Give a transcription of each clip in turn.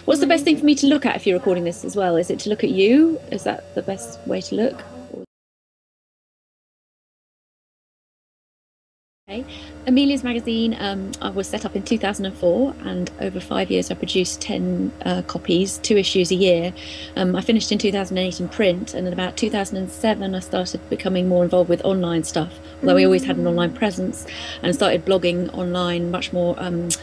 What's the best thing for me to look at if you're recording this as well? Is it to look at you? Is that the best way to look? Okay. Amelia's magazine was set up in 2004, and over 5 years I produced 10 copies, 2 issues a year. I finished in 2008 in print, and in about 2007 I started becoming more involved with online stuff, although we always had an online presence, and started blogging online much more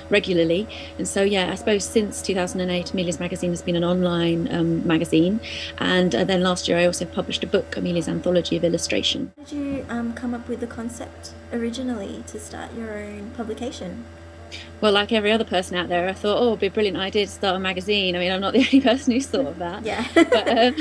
regularly. And so yeah, I suppose since 2008 Amelia's magazine has been an online magazine, and then last year I also published a book, Amelia's Anthology of Illustration. How did you come up with the concept originally to start your own publication? Well, like every other person out there, I thought, oh, it'd be a brilliant idea to start a magazine. I mean, I'm not the only person who's thought of that. Yeah.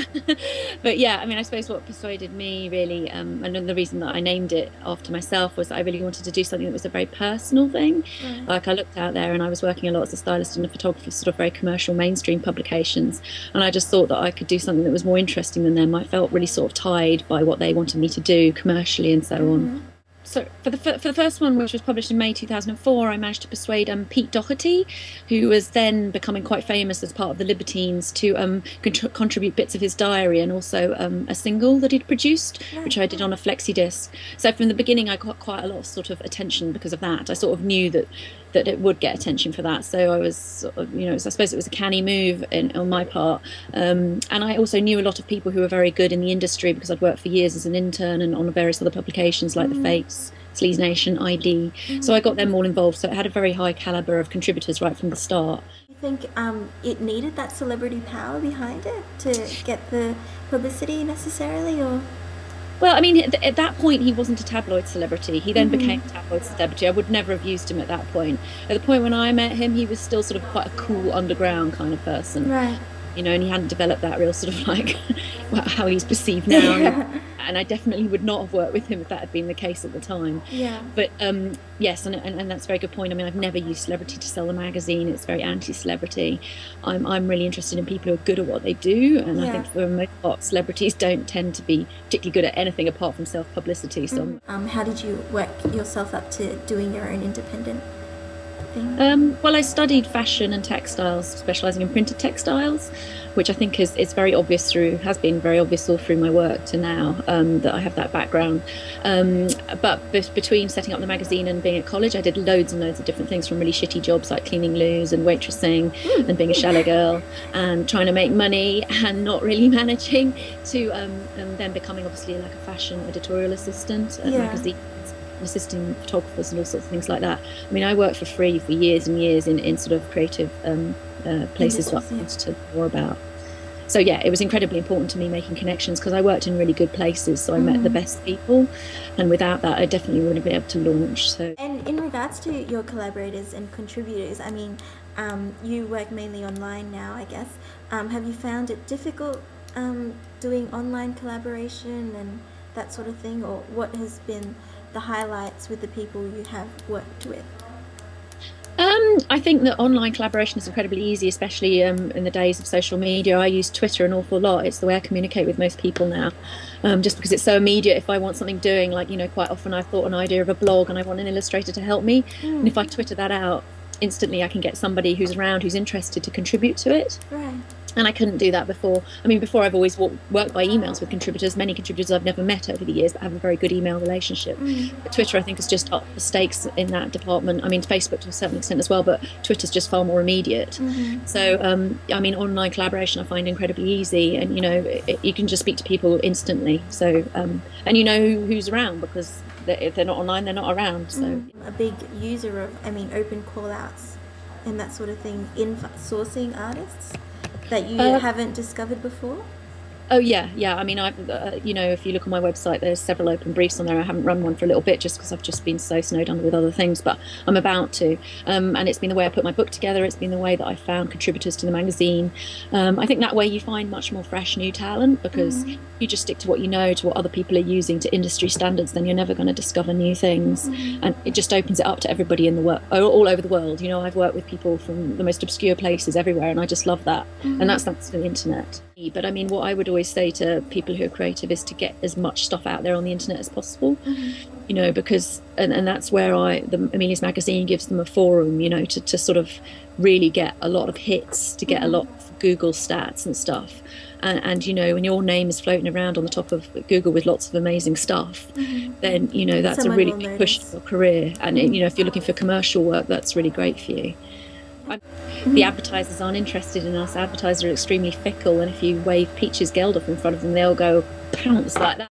But yeah, I mean, I suppose what persuaded me really, and the reason that I named it after myself, was that I really wanted to do something that was a very personal thing. Right. Like, I looked out there and I was working a lot as a stylist and a photographer, sort of very commercial mainstream publications. And I just thought that I could do something that was more interesting than them. I felt really sort of tied by what they wanted me to do commercially and so on. So for the first one, which was published in May 2004, I managed to persuade Pete Doherty, who was then becoming quite famous as part of the Libertines, to contribute bits of his diary and also a single that he'd produced, which I did on a flexi disc. So from the beginning I got quite a lot of sort of attention because of that. I sort of knew that it would get attention for that. So I was sort of, I suppose it was a canny move on my part. And I also knew a lot of people who were very good in the industry because I'd worked for years as an intern and on various other publications like The Fates, Sleaze Nation, ID. So I got them all involved. So it had a very high caliber of contributors right from the start. Do you think it needed that celebrity power behind it to get the publicity necessarily, or? Well, I mean, at that point, he wasn't a tabloid celebrity. He then became a tabloid celebrity. I would never have used him at that point. At the point when I met him, he was still sort of quite a cool underground kind of person. Right. And he hadn't developed that real sort of like how he's perceived now. Yeah. And I definitely would not have worked with him if that had been the case at the time. Yeah. But yes, and that's a very good point. I mean, I've never used celebrity to sell a magazine. It's very anti-celebrity. I'm really interested in people who are good at what they do, and I think for the most part, celebrities don't tend to be particularly good at anything apart from self-publicity. So, how did you work yourself up to doing your own independent thing? Well, I studied fashion and textiles, specialising in printed textiles, which I think is very obvious has been very obvious all through my work to now, that I have that background. But between setting up the magazine and being at college, I did loads and loads of different things, from really shitty jobs like cleaning loos and waitressing and being a chalet girl and trying to make money and not really managing, to then becoming obviously like a fashion editorial assistant at magazines, assisting photographers and all sorts of things like that. I mean, I worked for free for years and years in sort of creative places that I wanted to know more about. So yeah, it was incredibly important to me making connections, because I worked in really good places, so I met the best people, and without that I definitely wouldn't have been able to launch. So. And in regards to your collaborators and contributors, I mean, you work mainly online now, I guess. Have you found it difficult doing online collaboration and that sort of thing, or what has been the highlights with the people you have worked with? I think that online collaboration is incredibly easy, especially in the days of social media. I use Twitter an awful lot. It's the way I communicate with most people now, just because it's so immediate. If I want something doing, like, quite often I've thought an idea of a blog and I want an illustrator to help me, and if I Twitter that out, instantly I can get somebody who's around who's interested to contribute to it. Right. And I couldn't do that before. I mean, before I've always worked by emails with contributors, many contributors I've never met over the years, but have a very good email relationship. But Twitter, I think, has just upped the stakes in that department. I mean, Facebook to a certain extent as well, but Twitter's just far more immediate. So, I mean, online collaboration I find incredibly easy, and, you can just speak to people instantly. So, and you know who's around, because if they're not online, they're not around. So, a big user of, open call-outs and that sort of thing in sourcing artists that you haven't discovered before? Oh yeah. I mean, if you look on my website, there's several open briefs on there. I haven't run one for a little bit just because I've just been so snowed under with other things, but I'm about to. And it's been the way I put my book together. It's been the way that I found contributors to the magazine. I think that way you find much more fresh new talent, because you just stick to what you know, to what other people are using, to industry standards, then you're never going to discover new things. And it just opens it up to everybody in the world, all over the world. I've worked with people from the most obscure places everywhere, and I just love that. And that's thanks to the internet. But I mean, what I would always say to people who are creative is to get as much stuff out there on the internet as possible. you know, because and that's where the Amelia's magazine gives them a forum, you know, to sort of really get a lot of hits, to get a lot Mm-hmm. of Google stats and stuff. And you know, when your name is floating around on the top of Google with lots of amazing stuff, Mm-hmm. then you know that's a Someone really will big push to notice. your career. And you Mm-hmm. know, if you're looking for commercial work, that's really great for you. I, the Mm-hmm. advertisers aren't interested in us. Advertisers are extremely fickle, and if you wave Peaches Geldof in front of them, they'll go pounce like that.